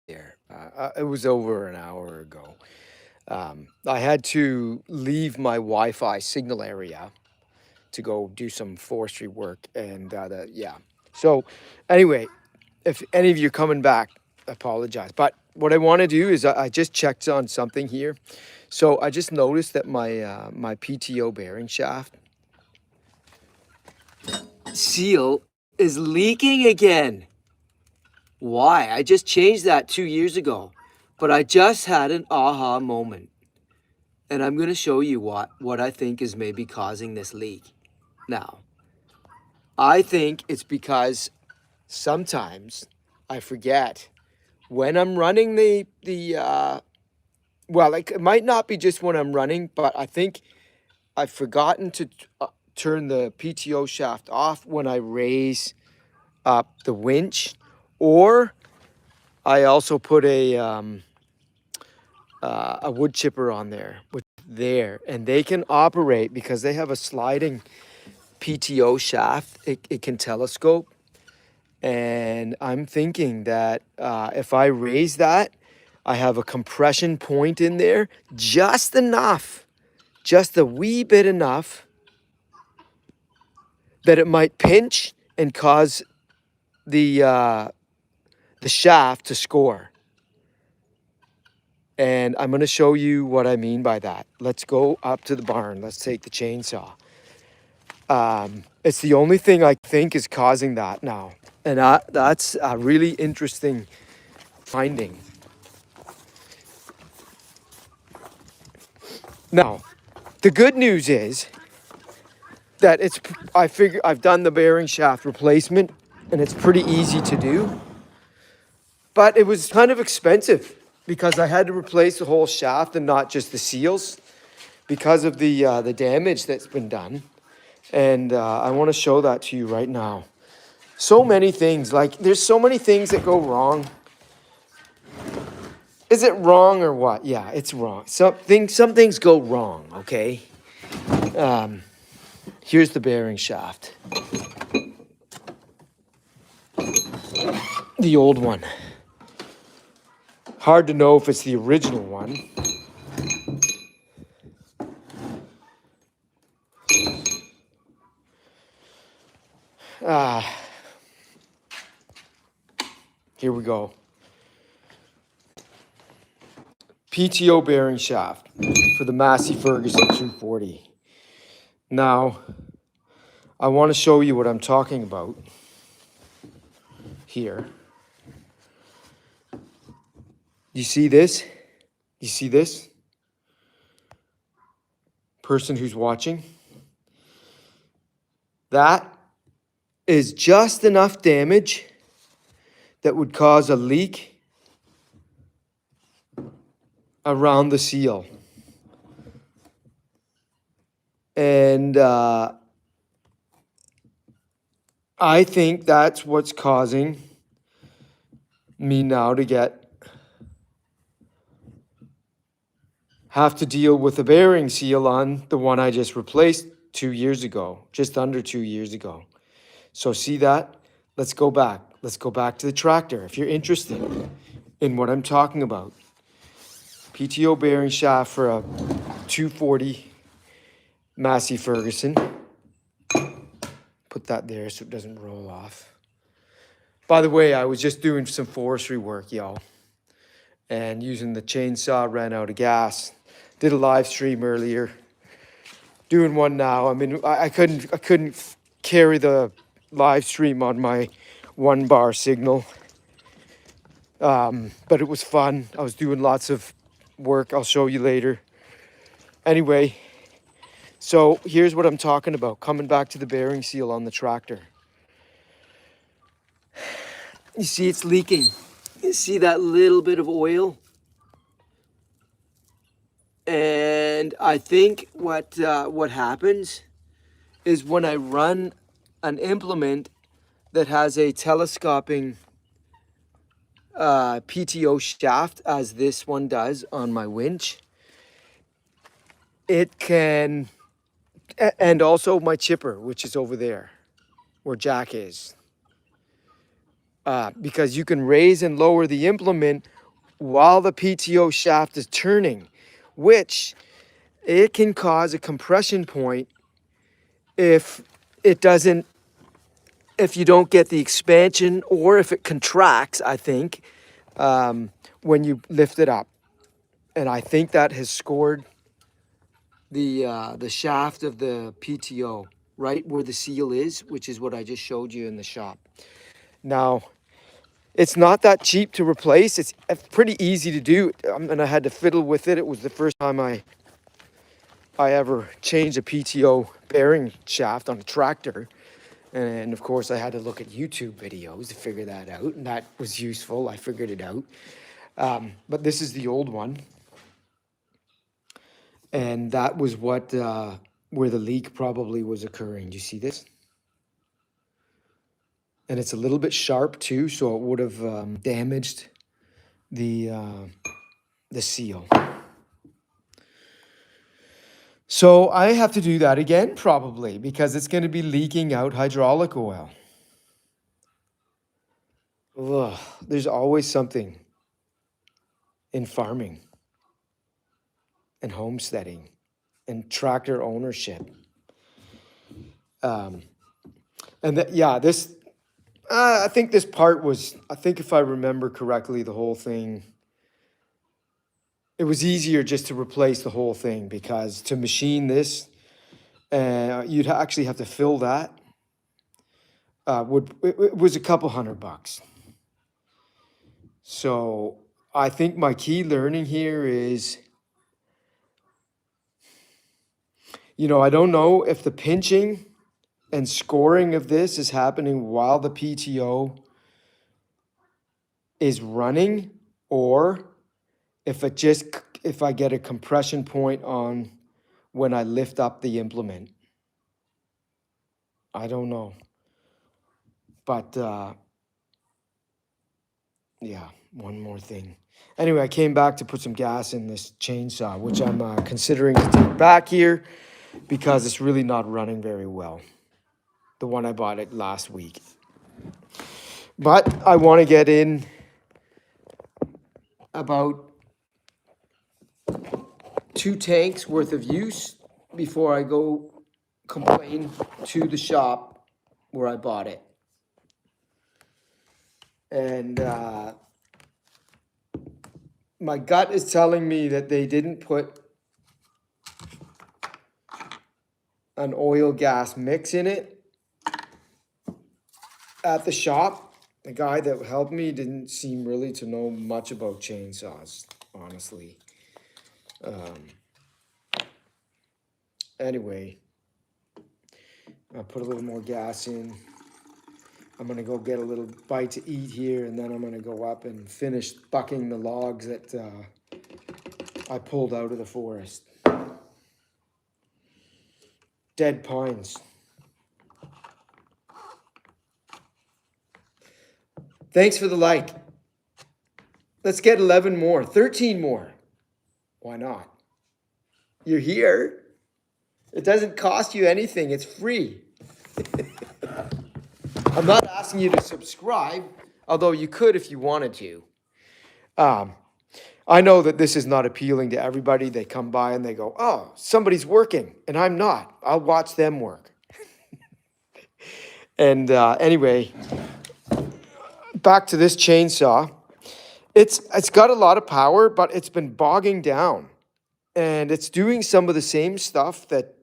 there. It was over an hour ago. I had to leave my Wi-Fi signal area to go do some forestry work, and yeah. So, anyway, if any of you are coming back, I apologize. But what I want to do is I just checked on something here. So I just noticed that my PTO bearing shaft seal is leaking again. Why? I just changed that 2 years ago, but I just had an aha moment. And I'm going to show you what I think is maybe causing this leak. Now, I think it's because sometimes I forget when I'm running well, it might not be just when I'm running, but I think I've forgotten to turn the PTO shaft off when I raise up the winch, or I also put a wood chipper on there, and they can operate because they have a sliding PTO shaft. It can telescope, and I'm thinking that if I raise that, I have a compression point in there, just enough, just a wee bit enough that it might pinch and cause the shaft to score. And I'm going to show you what I mean by that. Let's go up to the barn. Let's take the chainsaw. It's the only thing I think is causing that now. And that's a really interesting finding. Now, the good news is that I've done the bearing shaft replacement and it's pretty easy to do. But it was kind of expensive because I had to replace the whole shaft and not just the seals because of the damage that's been done. And I want to show that to you right now. So many things, like there's so many things that go wrong. Is it wrong or what? Yeah, it's wrong. Some things go wrong, okay? Here's the bearing shaft. The old one. Hard to know if it's the original one. Here we go. PTO bearing shaft for the Massey Ferguson 240. Now, I want to show you what I'm talking about here. You see this? You see this? Person who's watching? That is just enough damage that would cause a leak around the seal. And I think that's what's causing me now to have to deal with a bearing seal on the one I just replaced 2 years ago, just under 2 years ago. So see that? Let's go back. Let's go back to the tractor if you're interested in what I'm talking about. PTO bearing shaft for a 240 Massey Ferguson. Put that there so it doesn't roll off. By the way, I was just doing some forestry work, y'all. And using the chainsaw, ran out of gas. Did a live stream earlier. Doing one now. I mean, I couldn't carry the live stream on my 1-bar signal. But it was fun. I was doing lots of work. I'll show you later. Anyway, so here's what I'm talking about. Coming back to the bearing seal on the tractor. You see it's leaking. You see that little bit of oil? And I think what happens is when I run an implement that has a telescoping PTO shaft, as this one does on my winch, it can, and also my chipper, which is over there, where Jack is. Because you can raise and lower the implement while the PTO shaft is turning, which it can cause a compression point if it doesn't, if you don't get the expansion, or if it contracts, I think, when you lift it up. And I think that has scored the shaft of the PTO right where the seal is, which is what I just showed you in the shop. Now, it's not that cheap to replace. It's pretty easy to do, and I had to fiddle with it. It was the first time I ever changed a PTO bearing shaft on a tractor. And of course, I had to look at YouTube videos to figure that out, and that was useful. I figured it out. But this is the old one. And that was what where the leak probably was occurring. Do you see this? And it's a little bit sharp too, so it would have damaged the seal. So I have to do that again probably, because it's going to be leaking out hydraulic oil. Ugh, there's always something in farming and homesteading and tractor ownership. And that, yeah, this, I think this part was, I think if I remember correctly, the whole thing, it was easier just to replace the whole thing, because to machine this, you'd actually have to fill that. It was a couple $100. So I think my key learning here is, I don't know if the pinching and scoring of this is happening while the PTO is running, or if I get a compression point on when I lift up the implement. I don't know. But yeah, one more thing. Anyway, I came back to put some gas in this chainsaw, which I'm considering to take back here because it's really not running very well. The one I bought it last week. But I want to get in about 2 tanks worth of use before I go complain to the shop where I bought it. And my gut is telling me that they didn't put an oil gas mix in it at the shop. The guy that helped me didn't seem really to know much about chainsaws, honestly. Anyway, I'll put a little more gas in. I'm gonna go get a little bite to eat here, and then I'm gonna go up and finish bucking the logs that I pulled out of the forest. Dead pines. Thanks for the like. Let's get 11 more, 13 more. Why not? You're here. It doesn't cost you anything. It's free. I'm not asking you to subscribe, although you could if you wanted to. I know that this is not appealing to everybody. They come by and they go, oh, somebody's working, and I'm not. I'll watch them work. And anyway, back to this chainsaw. It's got a lot of power, but it's been bogging down. And it's doing some of the same stuff that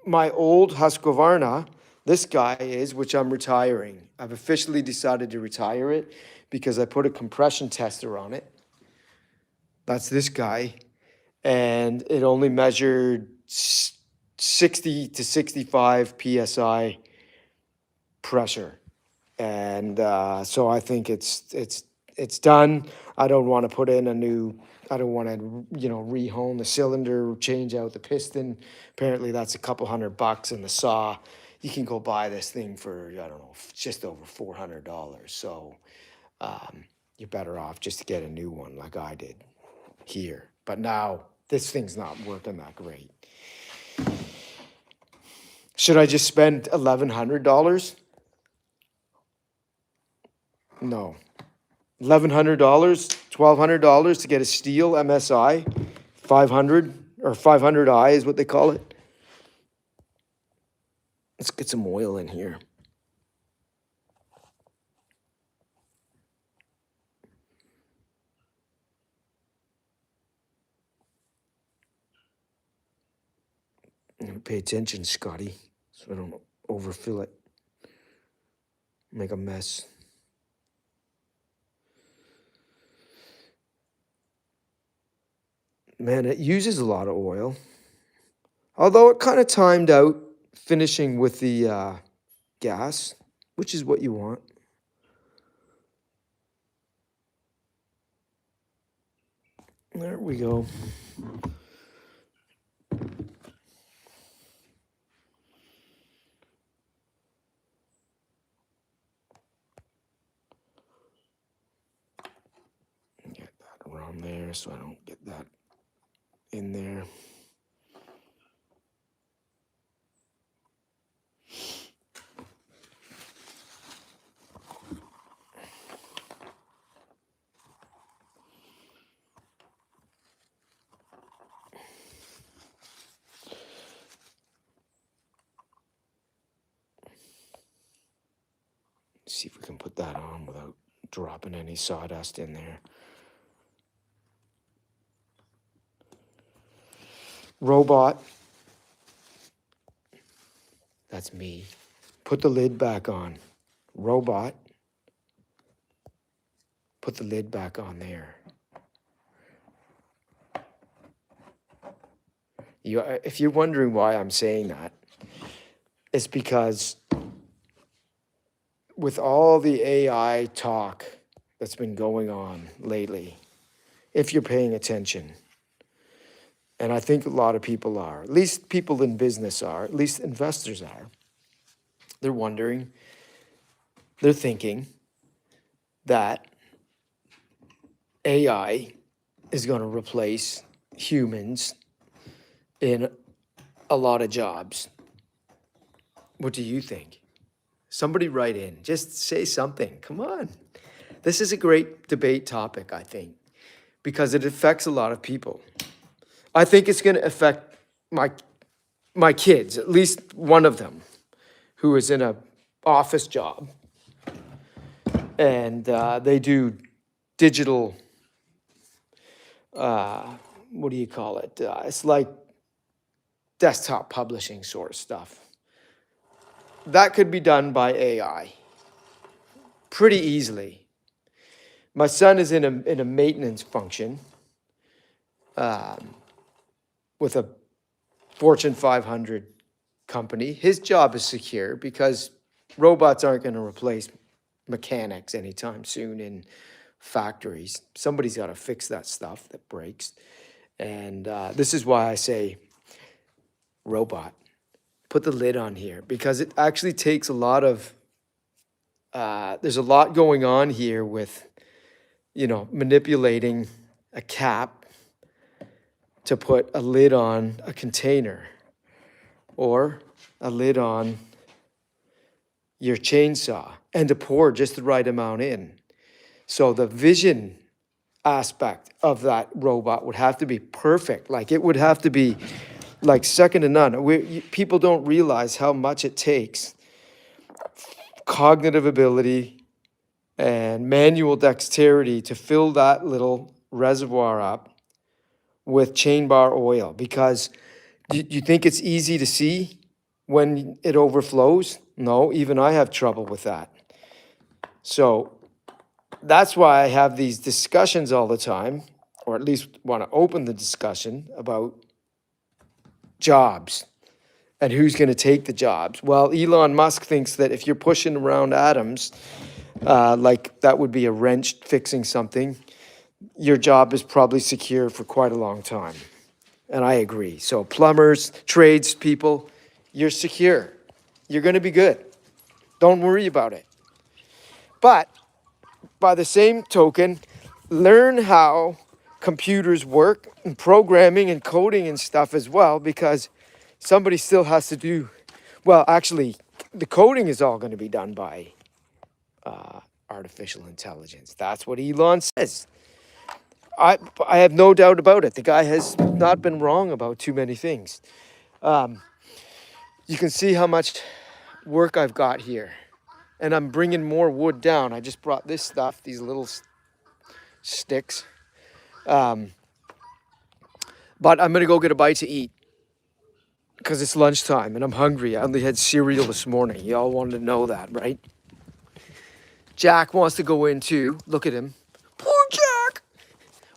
my old Husqvarna, this guy is, which I'm retiring. I've officially decided to retire it because I put a compression tester on it. That's this guy. And it only measured 60 to 65 PSI pressure. And so I think it's done. I don't want to put in I don't want to, rehone the cylinder, change out the piston. Apparently that's a couple $100, and the saw, you can go buy this thing for, I don't know, just over $400. So you're better off just to get a new one like I did here. But now this thing's not working that great. Should I just spend $1,100? No. $1,100, $1,200 to get a steel MSI, 500 or 500i is what they call it. Let's get some oil in here. Pay attention, Scotty, so I don't overfill it, make a mess. Man, it uses a lot of oil. Although it kind of timed out finishing with the gas, which is what you want. There we go. Get that around there so I don't get that in there. See if we can put that on without dropping any sawdust in there. Robot. That's me. Put the lid back on. Robot. Put the lid back on there. If you're wondering why I'm saying that, it's because with all the AI talk that's been going on lately, if you're paying attention, and I think a lot of people are, at least people in business are, at least investors are, they're wondering, they're thinking that AI is going to replace humans in a lot of jobs. What do you think? Somebody write in. Just say something. Come on. This is a great debate topic, I think, because it affects a lot of people. I think it's going to affect my kids, at least one of them, who is in a office job, and they do digital. What do you call it? It's like desktop publishing sort of stuff. That could be done by AI pretty easily. My son is in a maintenance function with a Fortune 500 company. His job is secure because robots aren't going to replace mechanics anytime soon in factories. Somebody's got to fix that stuff that breaks. And this is why I say robot. Put the lid on here because it actually takes a lot of, there's a lot going on here with, manipulating a cap to put a lid on a container or a lid on your chainsaw and to pour just the right amount in. So the vision aspect of that robot would have to be perfect. Like it would have to be like second to none. People don't realize how much it takes cognitive ability and manual dexterity to fill that little reservoir up with chain bar oil, because you think it's easy to see when it overflows? No, even I have trouble with that. So that's why I have these discussions all the time, or at least want to open the discussion about jobs and who's going to take the jobs. Well, Elon Musk thinks that if you're pushing around atoms, like that would be a wrench fixing something, your job is probably secure for quite a long time. And I agree. So plumbers, tradespeople, you're secure. You're going to be good. Don't worry about it. But by the same token, learn how computers work and programming and coding and stuff as well, because somebody still has to do, well, actually, the coding is all going to be done by artificial intelligence. That's what Elon says. I have no doubt about it. The guy has not been wrong about too many things. You can see how much work I've got here. And I'm bringing more wood down. I just brought this stuff, these little sticks. But I'm going to go get a bite to eat because it's lunchtime and I'm hungry. I only had cereal this morning. Y'all wanted to know that, right? Jack wants to go in too. Look at him. Poor Jack.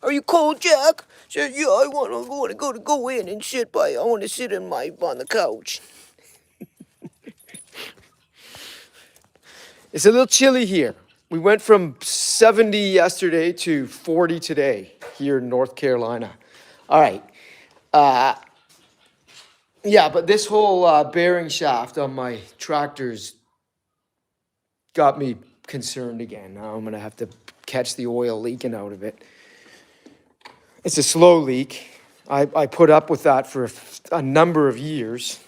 Are you cold, Jack? Says, yeah, I want to go in and sit I want to sit on the couch. It's a little chilly here. We went from 70 yesterday to 40 today here in North Carolina. All right. Yeah, but this whole bearing shaft on my tractor's got me concerned again. Now I'm going to have to catch the oil leaking out of it. It's a slow leak. I put up with that for a number of years.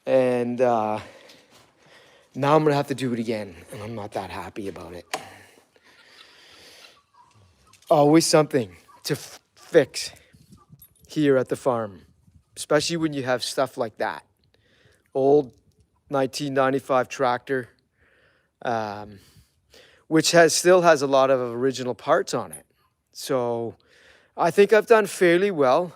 And now I'm going to have to do it again. And I'm not that happy about it. Always something to fix here at the farm. Especially when you have stuff like that. Old 1995 tractor. Which still has a lot of original parts on it. So I think I've done fairly well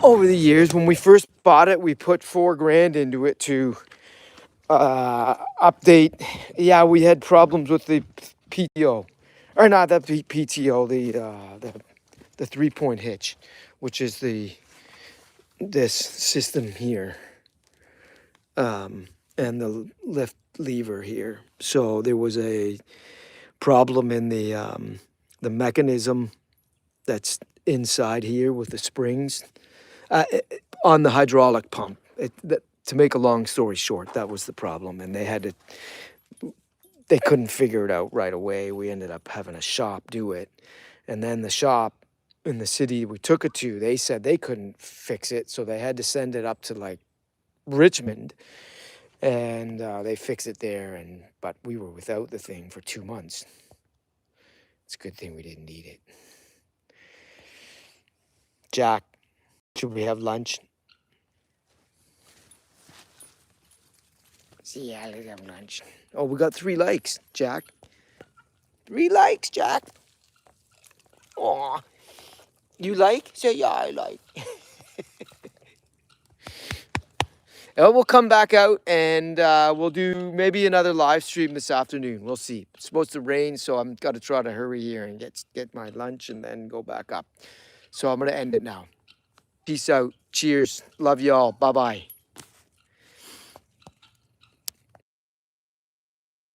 over the years. When we first bought it, we put $4,000 into it to update. Yeah, we had problems with the PTO, or not the PTO, the 3-point hitch, which is this system here, and the lift lever here. So there was a problem in the mechanism that's inside here with the springs on the hydraulic pump. To make a long story short, that was the problem, and they couldn't figure it out right away. We ended up having a shop do it, and then the shop in the city we took it to, they said they couldn't fix it, so they had to send it up to like Richmond, and they fixed it there. But we were without the thing for 2 months. It's a good thing we didn't need it. Jack, should we have lunch? Yeah, let's have lunch. Oh, we got 3 likes, Jack. 3 likes, Jack. Aw. You like? Say, yeah, I like. We'll come back out and we'll do maybe another live stream this afternoon. We'll see. It's supposed to rain, so I'm got to try to hurry here and get my lunch and then go back up. So I'm going to end it now. Peace out. Cheers. Love y'all. Bye-bye.